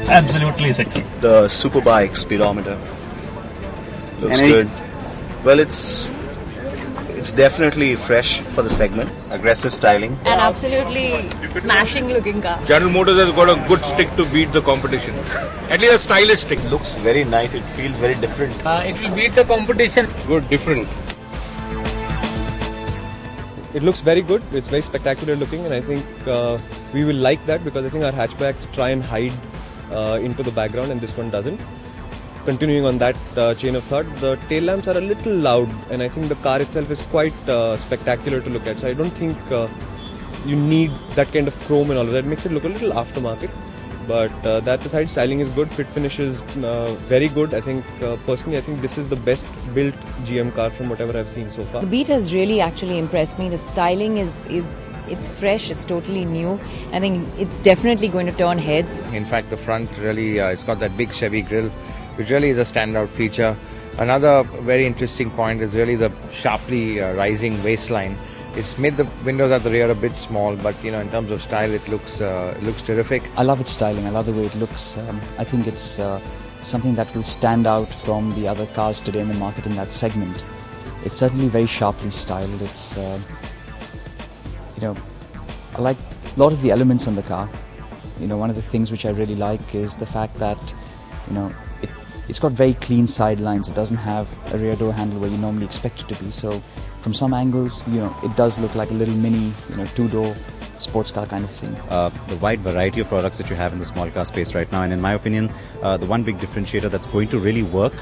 Absolutely sexy. The Superbike speedometer looks good. Well, it's definitely fresh for the segment. Aggressive styling. An absolutely smashing looking car. General Motors has got a good stick to beat the competition. At least a stylish stick. Looks very nice. It feels very different. It will beat the competition. Good, different. It looks very good. It's very spectacular looking, and I think we will like that because I think our hatchbacks try and hide into the background, and this one doesn't. Continuing on that chain of thought, the tail lamps are a little loud, and I think the car itself is quite spectacular to look at. So I don't think you need that kind of chrome and all of that. It makes it look a little aftermarket. But that aside, styling is good. Fit finish is very good. I think personally, I think this is the best built GM car from whatever I've seen so far. The Beat has really actually impressed me. The styling it's fresh. It's totally new. I think it's definitely going to turn heads. In fact, the front really, it's got that big Chevy grille, which really is a standout feature. Another very interesting point is really the sharply rising waistline. It's made the windows at the rear a bit small, but in terms of style, it looks terrific. I love its styling. I love the way it looks. I think it's something that will stand out from the other cars today in the market in that segment. It's certainly very sharply styled. It's I like a lot of the elements on the car. One of the things which I really like is the fact that it's got very clean sidelines. It doesn't have a rear door handle where you normally expect it to be. So from some angles, it does look like a little mini, two-door sports car kind of thing. The wide variety of products that you have in the small car space right now, and in my opinion, the one big differentiator that's going to really work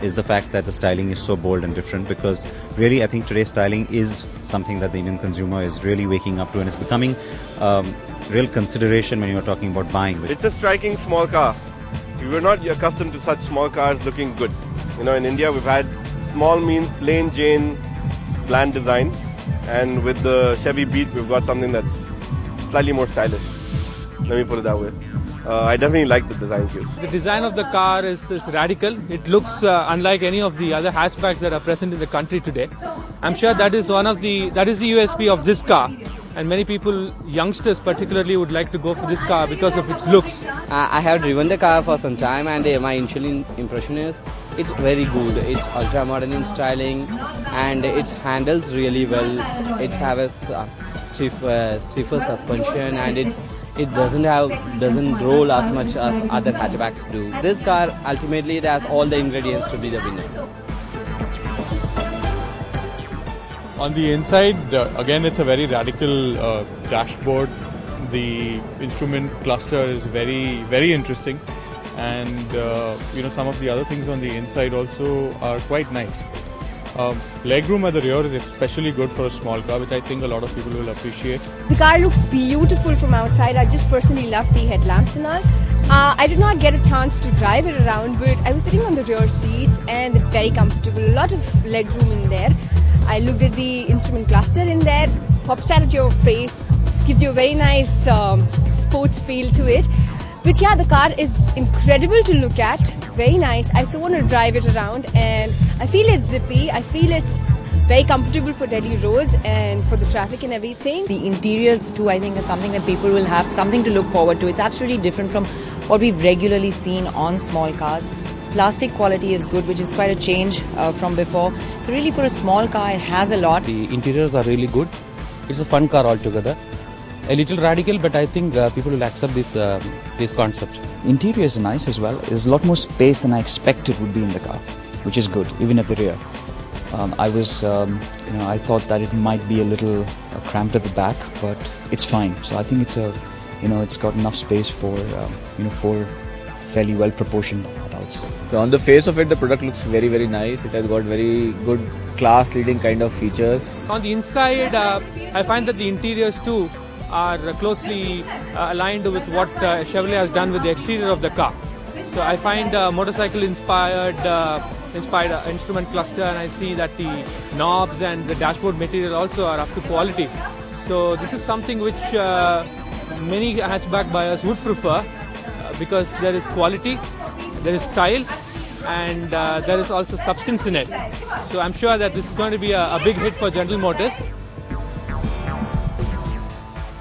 is the fact that the styling is so bold and different, because really I think today's styling is something that the Indian consumer is really waking up to, and it's becoming real consideration when you're talking about buying. It's a striking small car. We were not accustomed to such small cars looking good. In India we've had small means plain Jane bland design, and with the Chevy Beat we've got something that's slightly more stylish. Let me put it that way. I definitely like the design cues. The design of the car is radical. It looks unlike any of the other hatchbacks that are present in the country today. I'm sure that is the USP of this car. And many people, youngsters particularly, would like to go for this car because of its looks. I have driven the car for some time, and my initial impression is it's very good. It's ultra modern in styling, and it handles really well. It has a stiffer suspension, and it doesn't roll as much as other hatchbacks do. This car ultimately it has all the ingredients to be the winner. On the inside, again, it's a very radical dashboard. The instrument cluster is very, very interesting, and some of the other things on the inside also are quite nice. Legroom at the rear is especially good for a small car, which I think a lot of people will appreciate. The car looks beautiful from outside. I just personally love the headlamps and all. I did not get a chance to drive it around, but I was sitting on the rear seats and they're very comfortable. A lot of legroom in there. I looked at the instrument cluster in there, pops out at your face, gives you a very nice sports feel to it. But yeah, the car is incredible to look at, very nice. I still want to drive it around, and I feel it's zippy. I feel it's very comfortable for Delhi roads and for the traffic and everything. The interiors too, I think, is something that people will have something to look forward to. It's absolutely different from what we've regularly seen on small cars. Plastic quality is good, which is quite a change from before. So really for a small car, it has a lot. The interiors are really good. It's a fun car altogether. A little radical, but I think people will accept this concept. Interiors are nice as well. There's a lot more space than I expected would be in the car, which is good, even at the rear. I thought that it might be a little cramped at the back, but it's fine. So I think it's got enough space for four fairly well proportioned adults. So on the face of it, the product looks very, very nice. It has got very good class leading kind of features. On the inside, I find that the interiors too are closely aligned with what Chevrolet has done with the exterior of the car. So I find motorcycle inspired instrument cluster, and I see that the knobs and the dashboard material also are up to quality. So this is something which many hatchback buyers would prefer because there is quality, there is style, and there is also substance in it. So I'm sure that this is going to be a big hit for General Motors.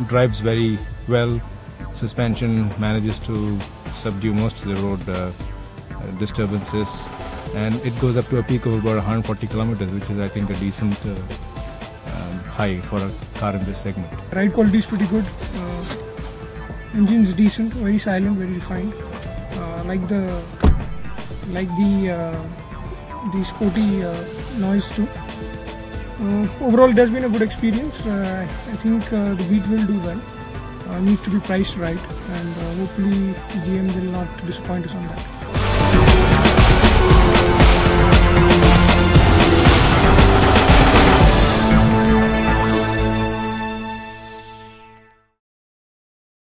Drives very well. Suspension manages to subdue most of the road disturbances, and it goes up to a peak of about 140 kilometers, which is, I think, a decent high for a car in this segment. Ride quality is pretty good. Engine is decent, very silent, very refined. Like the sporty noise too. Overall, it has been a good experience. I think the Beat will do well. Needs to be priced right, and hopefully GM will not disappoint us on that.